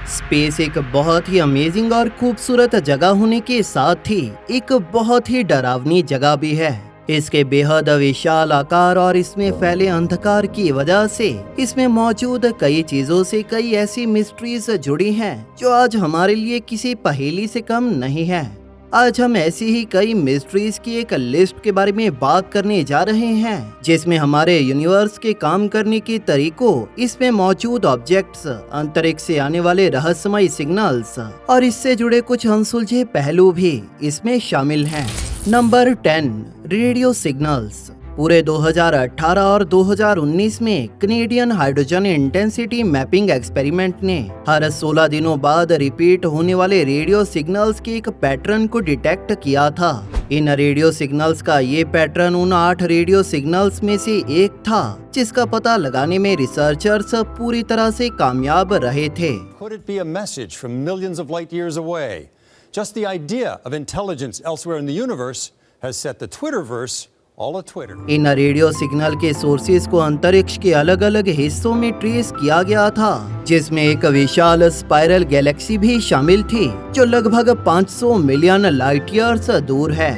Space एक बहुत ही amazing और खूबसूरत जगह होने के साथ ही एक बहुत ही डरावनी जगह भी है। इसके बेहद विशाल आकार और इसमें फैले अंधकार की वजह से इसमें मौजूद कई चीजों से कई ऐसी मिस्ट्रीज जुड़ी हैं जो आज हमारे लिए किसी पहेली से कम नहीं है। आज हम ऐसी ही कई मिस्ट्रीज की एक लिस्ट के बारे में बात करने जा रहे हैं जिसमें हमारे यूनिवर्स के काम करने के तरीकों, इसमें मौजूद ऑब्जेक्ट्स, अंतरिक्ष से आने वाले रहस्यमय सिग्नल्स और इससे जुड़े कुछ अनसुलझे पहलू भी इसमें शामिल हैं। Number 10, radio signals. पूरे 2018 और 2019 में Canadian hydrogen intensity mapping experiment ने हर 16 दिनों बाद रिपीट होने वाले रेडियो सिग्नल्स के एक पैटर्न को डिटेक्ट किया था। इन रेडियो सिग्नल्स का ये पैटर्न उन 8 रेडियो सिग्नल्स में से एक था जिसका पता लगाने में रिसर्चर्स पूरी तरह से कामयाब रहे थे। Could it be a message from millions of light years away? Just the idea of intelligence elsewhere in the universe has set the Twitterverse in radio signal के सोर्सेज को अंतरिक्ष के अलग अलग हिस्सों में ट्रेस किया गया था जिसमें एक विशाल स्पाइरल गैलेक्सी भी शामिल थी जो लगभग 500 मिलियन लाइट ईयर्स दूर है।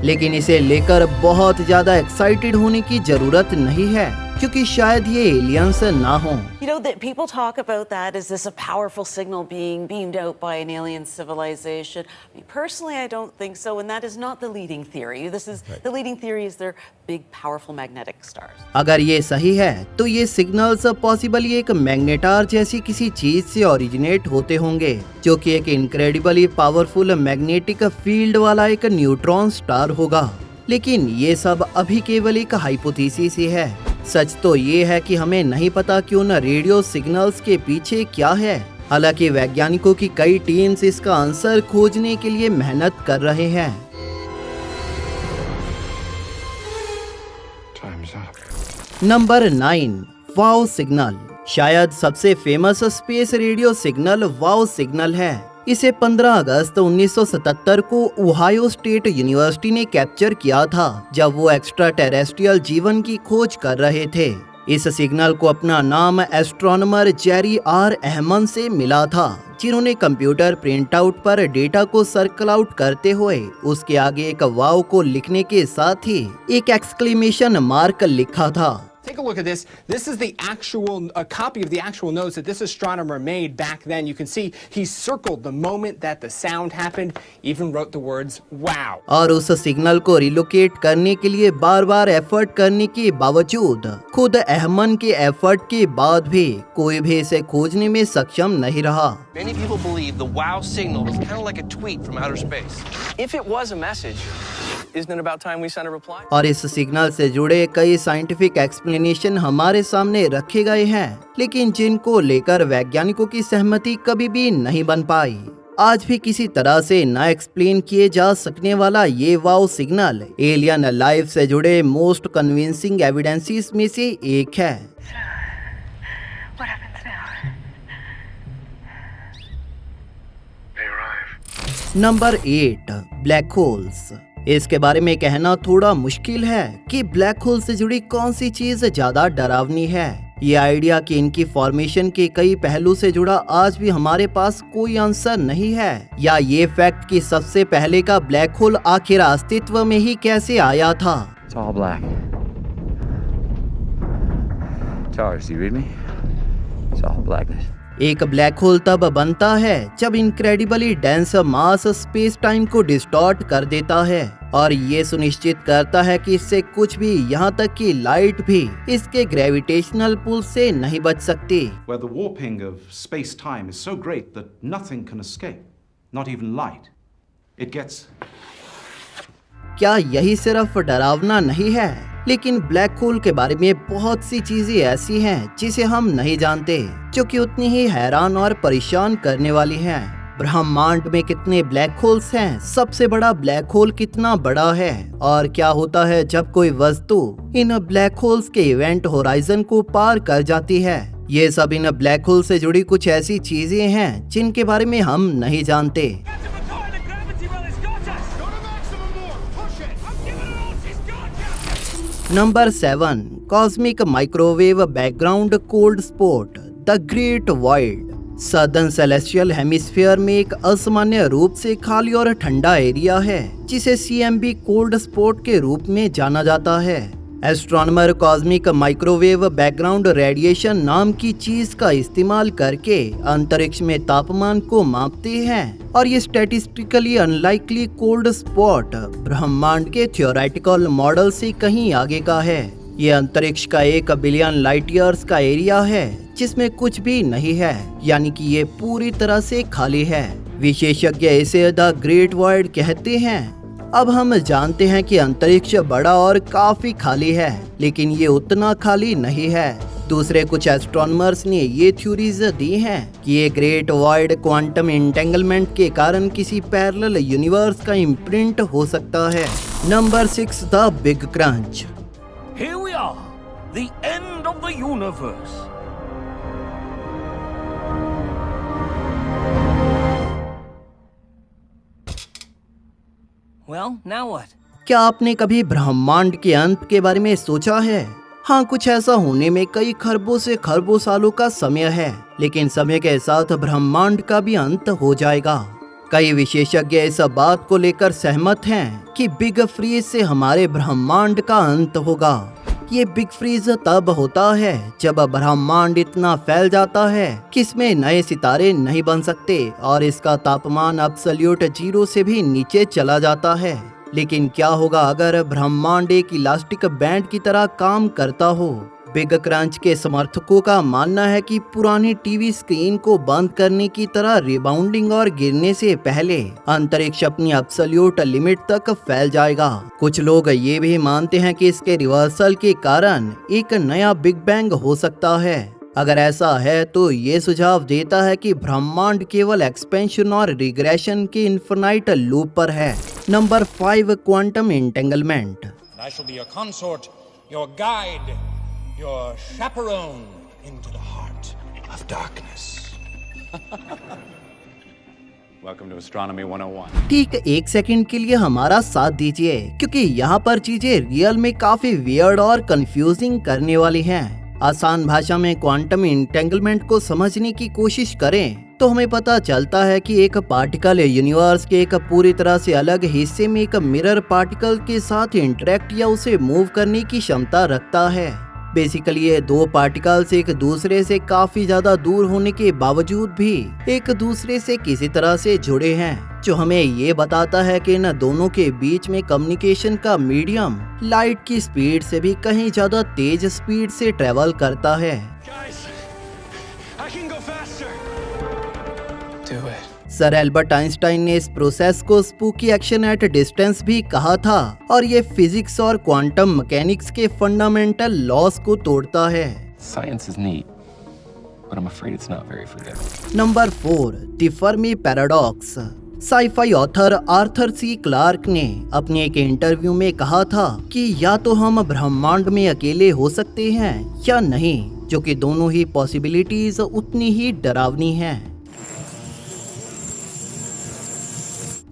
लेकिन इसे लेकर बहुत ज्यादा एक्साइटेड होने की जरूरत नहीं है क्योंकि शायद ये एलियंस ना हो। You know that people talk about that as this a powerful signal being beamed out by an alien civilization. I mean, personally, I don't think so, and that is not the leading theory. The leading theory is they're big, powerful magnetic stars. अगर ये सही है तो ये signals possibly एक magnetar जैसी किसी चीज से ओरिजिनेट होते होंगे जो कि एक इनक्रेडिबली पावरफुल मैग्नेटिक फील्ड वाला एक न्यूट्रॉन स्टार होगा। लेकिन ये सब अभी केवल एक हाइपोथेसिस ही है। सच तो ये है कि हमें नहीं पता कि उन रेडियो सिग्नल्स के पीछे क्या है। हालांकि वैज्ञानिकों की कई टीम्स इसका आंसर खोजने के लिए मेहनत कर रहे हैं। नंबर 9, वाव सिग्नल। शायद सबसे फेमस स्पेस रेडियो सिग्नल वाव सिग्नल है। इसे 15 अगस्त 1977 को ओहायो स्टेट यूनिवर्सिटी ने कैप्चर किया था जब वो एक्स्ट्रा टेरेस्ट्रियल जीवन की खोज कर रहे थे। इस सिग्नल को अपना नाम एस्ट्रोनॉमर जेरी आर एहमन से मिला था जिन्होंने कंप्यूटर प्रिंट आउट पर डेटा को सर्कल आउट करते हुए उसके आगे एक वाव को लिखने के साथ ही एक एक्सक्लेमेशन मार्क लिखा था। Take a look at this. This is the actual copy of the actual notes that this astronomer made back then. You can see he circled the moment that the sound happened, even wrote the words wow. और उस signal को relocate करने के लिए बार-बार effort करने के बावजूद खुद अहमन के एफर्ट के बाद भी कोई भी इसे खोजने में सक्षम नहीं रहा। Many people believe the wow signal was kind of like a tweet from outer space. If it was a message, isn't it about time we sent a reply? और इस सिग्नल से जुड़े कई साइंटिफिक एक्सप्लेनेशन हमारे सामने रखे गए हैं लेकिन जिनको लेकर वैज्ञानिकों की सहमति कभी भी नहीं बन पाई। आज भी किसी तरह से ना एक्सप्लेन किए जा सकने वाला ये वाव सिग्नल एलियन लाइफ से जुड़े मोस्ट कन्विंसिंग एविडेंसेस में से एक है। Number 8, black holes. इसके बारे में कहना थोड़ा मुश्किल है कि ब्लैक होल से जुड़ी कौन सी चीज ज्यादा डरावनी है। ये आइडिया कि इनकी फॉर्मेशन के कई पहलू से जुड़ा आज भी हमारे पास कोई आंसर नहीं है, या ये फैक्ट कि सबसे पहले का ब्लैक होल आखिर अस्तित्व में ही कैसे आया था। It's all black. Charles, you read me? It's all blackness. एक ब्लैक होल तब बनता है जब इनक्रेडिबली डेंस मास स्पेस टाइम को डिस्टॉर्ट कर देता है और ये सुनिश्चित करता है कि इससे कुछ भी, यहाँ तक कि लाइट भी, इसके ग्रेविटेशनल पुल से नहीं बच सकती। Where the warping of space-time is so great that nothing can escape, not even light. It gets. क्या यही सिर्फ डरावना नहीं है, लेकिन ब्लैक होल के बारे में बहुत सी चीजें ऐसी हैं जिसे हम नहीं जानते जो कि उतनी ही हैरान और परेशान करने वाली हैं। ब्रह्मांड में कितने ब्लैक होल्स हैं, सबसे बड़ा ब्लैक होल कितना बड़ा है और क्या होता है जब कोई वस्तु इन ब्लैक होल्स के इवेंट होराइजन को पार कर जाती है। ये सब इन ब्लैक होल से जुड़ी कुछ ऐसी चीजें हैं जिनके बारे में हम नहीं जानते। Number 7, cosmic microwave background cold spot, the great void. Southern celestial hemisphere में एक असामान्य रूप से खाली और ठंडा एरिया है जिसे CMB कोल्ड स्पॉट के रूप में जाना जाता है। Astronomer cosmic microwave background radiation नाम की चीज का इस्तेमाल करके अंतरिक्ष में तापमान को मापते हैं और ये स्टैटिस्टिकली अनलाइकली कोल्ड स्पॉट ब्रह्मांड के थ्योरेटिकल मॉडल से कहीं आगे का है। ये अंतरिक्ष का 1 बिलियन लाइट ईयर्स का एरिया है जिसमें कुछ भी नहीं है, यानी कि ये पूरी तरह से खाली है। विशेषज्ञ इसे द ग्रेट वॉइड कहते हैं। अब हम जानते हैं कि अंतरिक्ष बड़ा और काफी खाली है, लेकिन ये उतना खाली नहीं है। दूसरे कुछ एस्ट्रोनॉमर्स ने ये थ्योरीज दी हैं कि ये ग्रेट वॉइड क्वांटम एंटेंगलमेंट के कारण किसी पैरेलल यूनिवर्स का इम्प्रिंट हो सकता है। Number 6, the big crunch. Here we are, the end of the universe. Well, now what? क्या आपने कभी ब्रह्मांड के अंत के बारे में सोचा है? हाँ, कुछ ऐसा होने में कई खरबों से खरबों सालों का समय है, लेकिन समय के साथ ब्रह्मांड का भी अंत हो जाएगा। कई विशेषज्ञ इस बात को लेकर सहमत हैं कि बिग फ्रीज से हमारे ब्रह्मांड का अंत होगा। ये बिग फ्रीज तब होता है जब ब्रह्मांड इतना फैल जाता है कि इसमें नए सितारे नहीं बन सकते और इसका तापमान एब्सोल्यूट 0 से भी नीचे चला जाता है। लेकिन क्या होगा अगर ब्रह्मांड एक इलास्टिक बैंड की तरह काम करता हो? बिग क्रंच के समर्थकों का मानना है कि पुरानी टीवी स्क्रीन को बंद करने की तरह रिबाउंडिंग और गिरने से पहले अंतरिक्ष अपनी एब्सोल्यूट लिमिट तक फैल जाएगा। कुछ लोग ये भी मानते हैं कि इसके रिवर्सल के कारण एक नया बिग बैंग हो सकता है। अगर ऐसा है तो ये सुझाव देता है कि ब्रह्मांड केवल एक्सपेंशन और रिग्रेशन के इन्फिनाइट लूप पर है। Number 5, quantum entanglement. I shall be your consort, your guide, your chaperone into the heart of darkness. Welcome to Astronomy 101. ठीक 1 सेकंड के लिए हमारा साथ दीजिए, क्योंकि यहाँ पर चीजें रियल में काफी वियर्ड और कंफ्यूजिंग करने वाली हैं। आसान भाषा में क्वांटम एंटेंगलमेंट को समझने की कोशिश करें तो हमें पता चलता है कि एक पार्टिकल यूनिवर्स के एक पूरी तरह से अलग हिस्से में एक मिरर पार्टिकल के साथ इंटरेक्ट या उसे मूव करने की क्षमता रखता है। बेसिकली ये 2 पार्टिकल्स एक दूसरे से काफी ज्यादा दूर होने के बावजूद भी एक दूसरे से किसी तरह से जुड़े हैं, जो हमें ये बताता है कि इन दोनों के बीच में कम्युनिकेशन का मीडियम लाइट की स्पीड से भी कहीं ज्यादा तेज स्पीड से ट्रेवल करता है। Guys, I can go faster. Do it. Sir Albert Einstein ने इस प्रोसेस को स्पूकी एक्शन एट डिस्टेंस भी कहा था और ये फिजिक्स और क्वांटम मैकेनिक्स के फंडामेंटल लॉस को तोड़ता है। Science is neat, but I'm afraid it's not very forgiving. Number 4, the Fermi paradox. Sci fi author Arthur C Clarke ने अपने एक इंटरव्यू में कहा था कि या तो हम ब्रह्मांड में अकेले हो सकते हैं या नहीं, जो कि दोनों ही पॉसिबिलिटीज उतनी ही डरावनी हैं।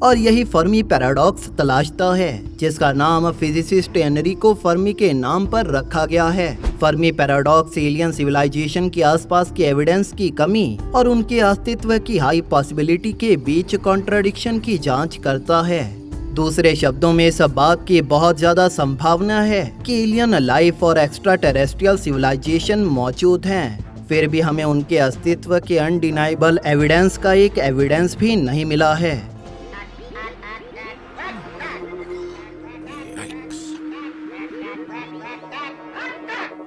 और यही फर्मी पैराडॉक्स तलाशता है, जिसका नाम फिजिसिस्ट एनरिको फर्मी के नाम पर रखा गया है। फर्मी पैराडॉक्स एलियन सिविलाइजेशन के आसपास की एविडेंस की कमी और उनके अस्तित्व की हाई पॉसिबिलिटी के बीच कॉन्ट्राडिक्शन की जांच करता है। दूसरे शब्दों में इस बात की बहुत ज्यादा संभावना है कि एलियन लाइफ और एक्स्ट्रा टेरेस्ट्रियल सिविलाइजेशन मौजूद हैं, फिर भी हमें उनके अस्तित्व के अनडिनाइबल एविडेंस का एक एविडेंस भी नहीं मिला है।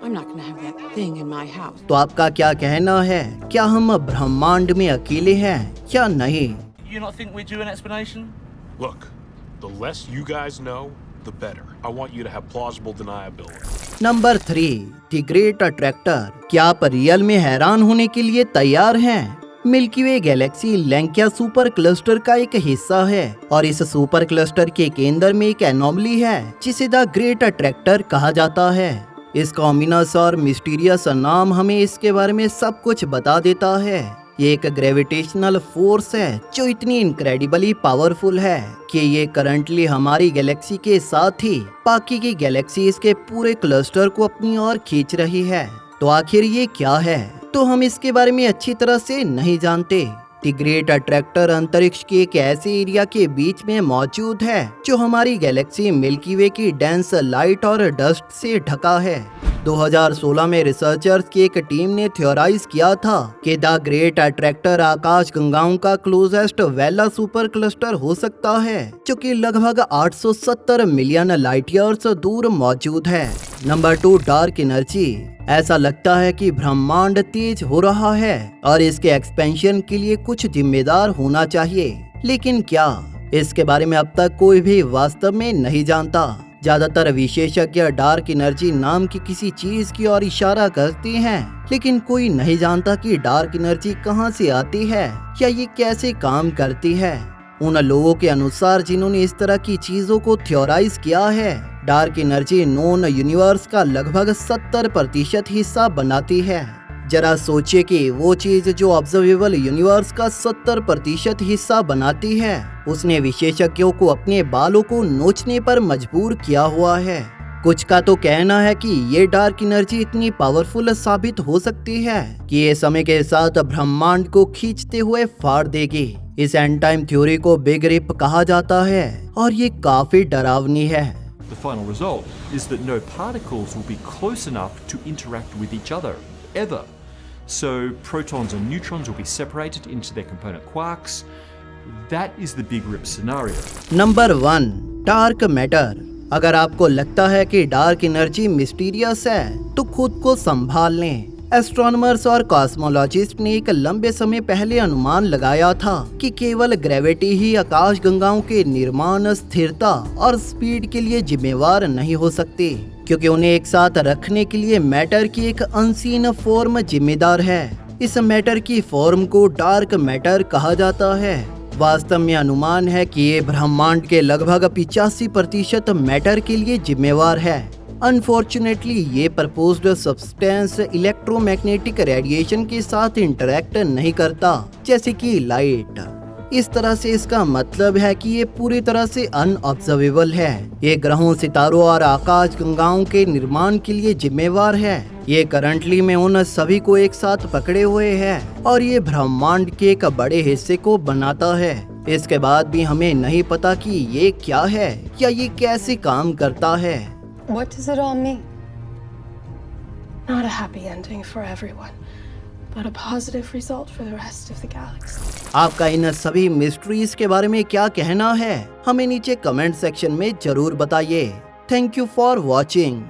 I'm not gonna have that thing in my house. तो आपका क्या कहना है? क्या हम ब्रह्मांड में अकेले हैं या नहीं? You not think we're due an explanation? Look, the less you guys know, the better. I want you to have plausible deniability. Number 3, the great attractor. क्या आप रियल में हैरान होने के लिए तैयार हैं? मिल्की वे गैलेक्सी लैंकिया सुपर क्लस्टर का एक हिस्सा है और इस सुपर क्लस्टर के केंद्र में एक एनोमली है जिसे द ग्रेट अट्रैक्टर कहा जाता है। इसका ओमिनस और मिस्टीरियस नाम हमें इसके बारे में सब कुछ बता देता है। ये एक ग्रेविटेशनल फोर्स है जो इतनी इनक्रेडिबली पावरफुल है कि ये करंटली हमारी गैलेक्सी के साथ ही बाकी की गैलेक्सीज के पूरे क्लस्टर को अपनी ओर खींच रही है। तो आखिर ये क्या है? तो हम इसके बारे में अच्छी तरह से नहीं जानते। द ग्रेट अट्रैक्टर अंतरिक्ष के एक ऐसे एरिया के बीच में मौजूद है जो हमारी गैलेक्सी मिल्की वे की डेंस लाइट और डस्ट से ढका है। 2016 में रिसर्चर्स की एक टीम ने थ्योराइज किया था कि द ग्रेट अट्रैक्टर आकाश गंगाओं का क्लोजेस्ट वेला सुपर क्लस्टर हो सकता है, जो कि लगभग 870 मिलियन लाइट ईयर्स दूर मौजूद है। Number 2, dark energy. ऐसा लगता है कि ब्रह्मांड तेज हो रहा है और इसके एक्सपेंशन के लिए कुछ जिम्मेदार होना चाहिए, लेकिन क्या? इसके बारे में अब तक कोई भी वास्तव में नहीं जानता। ज्यादातर विशेषज्ञ डार्क एनर्जी नाम की किसी चीज की ओर इशारा करते हैं, लेकिन कोई नहीं जानता कि डार्क एनर्जी कहां से आती है या ये कैसे काम करती है। उन लोगों के अनुसार जिन्होंने इस तरह की चीजों को थ्योराइज किया है, डार्क एनर्जी नोन यूनिवर्स का लगभग 70% हिस्सा बनाती है। जरा सोचिए कि वो चीज जो ऑब्जर्वेबल यूनिवर्स का 70% हिस्सा बनाती है, उसने विशेषज्ञों को अपने बालों को नोचने पर मजबूर किया हुआ है। कुछ का तो कहना है कि ये डार्क एनर्जी इतनी पावरफुल साबित हो सकती है कि ये समय के साथ ब्रह्मांड को खींचते हुए फाड़ देगी। इस एंड टाइम थ्योरी को बिग रिप कहा जाता है और ये काफी डरावनी है। The final result is that no particles will be close enough to interact with each other, ever. So protons and neutrons will be separated into their component quarks. That is the big rip scenario. Number 1, dark matter. अगर आपको लगता है कि dark energy mysterious है, तो खुद को संभाल लें। एस्ट्रोनॉमर्स और कॉस्मोलॉजिस्ट ने एक लंबे समय पहले अनुमान लगाया था कि केवल ग्रेविटी ही आकाश गंगाओं के निर्माण, स्थिरता और स्पीड के लिए जिम्मेवार नहीं हो सकती, क्योंकि उन्हें एक साथ रखने के लिए मैटर की एक अनसीन फॉर्म जिम्मेदार है। इस मैटर की फॉर्म को डार्क मैटर कहा जाता है। वास्तव में अनुमान है कि ये ब्रह्मांड के लगभग 85% मैटर के लिए जिम्मेवार है। अनफॉर्चुनेटली ये प्रपोज्ड सब्सटेंस इलेक्ट्रोमैग्नेटिक रेडिएशन के साथ इंटरैक्ट नहीं करता, जैसे कि लाइट। इस तरह से इसका मतलब है कि ये पूरी तरह से अनऑब्जर्वेबल है। ये ग्रहों, सितारों और आकाश गंगाओं के निर्माण के लिए जिम्मेवार है। ये करंटली में उन सभी को एक साथ पकड़े हुए है और ये ब्रह्मांड के एक बड़े हिस्से को बनाता है। इसके बाद भी हमें नहीं पता कि ये क्या है या ये कैसे काम करता है। What does it all mean? Not a happy ending for everyone, but a positive result for the rest of the galaxy. आपका इन सभी मिस्ट्रीज के बारे में क्या कहना है? हमें नीचे कमेंट सेक्शन में जरूर बताइए। Thank you for watching.